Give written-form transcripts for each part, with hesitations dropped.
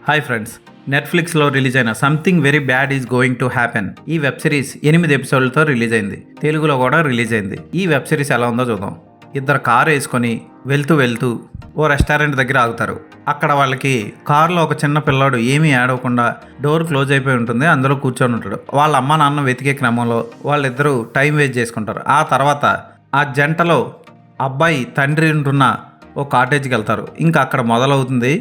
Hi friends, నెట్ఫ్లిక్స్లో release అయిన something very bad is going to happen ఈ web series 8 ఎపిసోడ్లతో release అయింది. తెలుగులో కూడా రిలీజ్ అయింది. ఈ వెబ్ సిరీస్ ఎలా ఉందో చూద్దాం. ఇద్దరు కారు వేసుకొని వెళ్తూ ఓ రెస్టారెంట్ దగ్గర ఆగుతారు. అక్కడ వాళ్ళకి కారులో ఒక చిన్న పిల్లాడు ఏమీ ఏడవకుండా డోర్ క్లోజ్ అయిపోయి ఉంటుంది, అందులో కూర్చొని ఉంటాడు. వాళ్ళ అమ్మ నాన్న వెతికే క్రమంలో వాళ్ళిద్దరూ టైం వేస్ట్ చేసుకుంటారు. ఆ తర్వాత ఆ జంటలో అబ్బాయి తండ్రి ఉంటున్న ఓ కాటేజ్కి వెళ్తారు. ఇంకా అక్కడ మొదలవుతుంది.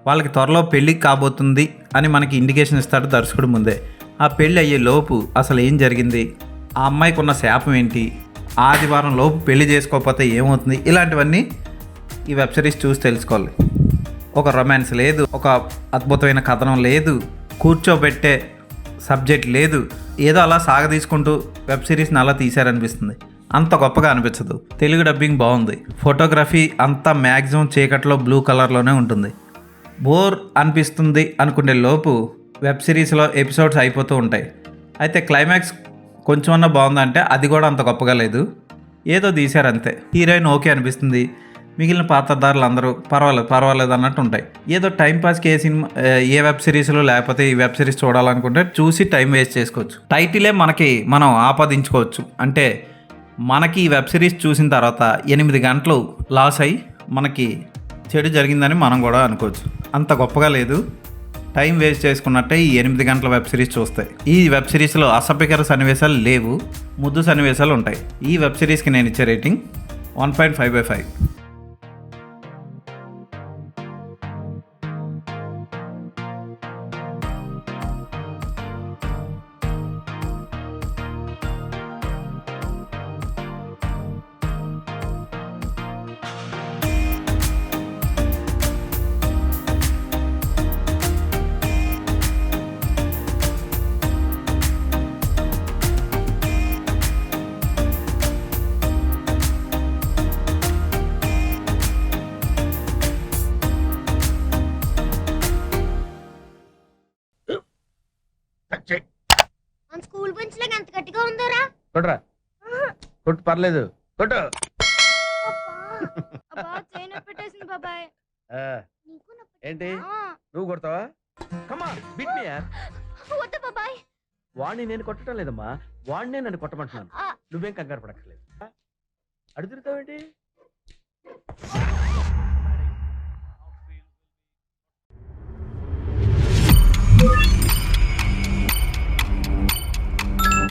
వాళ్ళకి త్వరలో పెళ్ళి కాబోతుంది అని మనకి ఇండికేషన్ ఇస్తాడు దర్శకుడు ముందే. ఆ పెళ్ళి అయ్యే లోపు అసలు ఏం జరిగింది, ఆ అమ్మాయికి ఉన్న శాపం ఏంటి, ఆదివారం లోపు పెళ్లి చేసుకోకపోతే ఏమవుతుంది, ఇలాంటివన్నీ ఈ వెబ్ సిరీస్ చూసి తెలుసుకోవాలి. ఒక రొమాన్స్ లేదు, ఒక అద్భుతమైన కథనం లేదు, కూర్చోబెట్టే సబ్జెక్ట్ లేదు. ఏదో అలా సాగదీసుకుంటూ వెబ్ సిరీస్ని అలా తీశారనిపిస్తుంది. అంత గొప్పగా అనిపించదు. తెలుగు డబ్బింగ్ బాగుంది. ఫోటోగ్రఫీ అంతా మ్యాక్సిమం చీకట్లో బ్లూ కలర్లోనే ఉంటుంది. బోర్ అనిపిస్తుంది అనుకునే లోపు వెబ్ సిరీస్లో ఎపిసోడ్స్ అయిపోతూ ఉంటాయి. అయితే క్లైమాక్స్ కొంచెమన్నా బాగుందంటే అది కూడా అంత గొప్పగా లేదు, ఏదో తీశారంతే. హీరోయిన్ ఓకే అనిపిస్తుంది, మిగిలిన పాత్రధారులు అందరూ పర్వాలేదు అన్నట్టు ఉంటాయి. ఏదో టైంపాస్కి ఏ వెబ్ సిరీస్లో లేకపోతే ఈ వెబ్ సిరీస్ చూడాలనుకుంటే చూసి టైం వేస్ట్ చేసుకోవచ్చు. టైటిలే మనం ఆపాదించుకోవచ్చు. అంటే మనకి ఈ వెబ్ సిరీస్ చూసిన తర్వాత 8 గంటలు లాస్ అయ్యి మనకి చెడు జరిగిందని మనం కూడా అనుకోవచ్చు. అంత గొప్పగా లేదు, టైం వేస్ట్ చేసుకున్నట్టే ఈ 8 గంటల వెబ్ సిరీస్ చూస్తాయి. ఈ వెబ్ సిరీస్లో అసభ్యకర సన్నివేశాలు లేవు, ముద్దు సన్నివేశాలు ఉంటాయి. ఈ వెబ్ సిరీస్కి నేను ఇచ్చే రేటింగ్ 1.5/5. మన స్కూల్ బెంచ్ లాగా ఎంత గట్టిగా ఉందోరా. కొట్రా, కొట్టు, పర్లేదు, కొట్టు. అబ్బా చైన్ పెట్టేసింది బాబాయ్. ఆ, నీకు నొప్పి ఏంటి ఆ, నువ్వు కొడతావా? కమా బిట్ మీ యార్. వద్దు బాబాయ్. వాడిని నేను కొట్టడం లేదమ్మా, వాడినే నన్ను కొట్టమంటున్నాను. ఆ, నువ్వేం కంగారు పడక్కర్లేదు. అడుగుతావేంటి?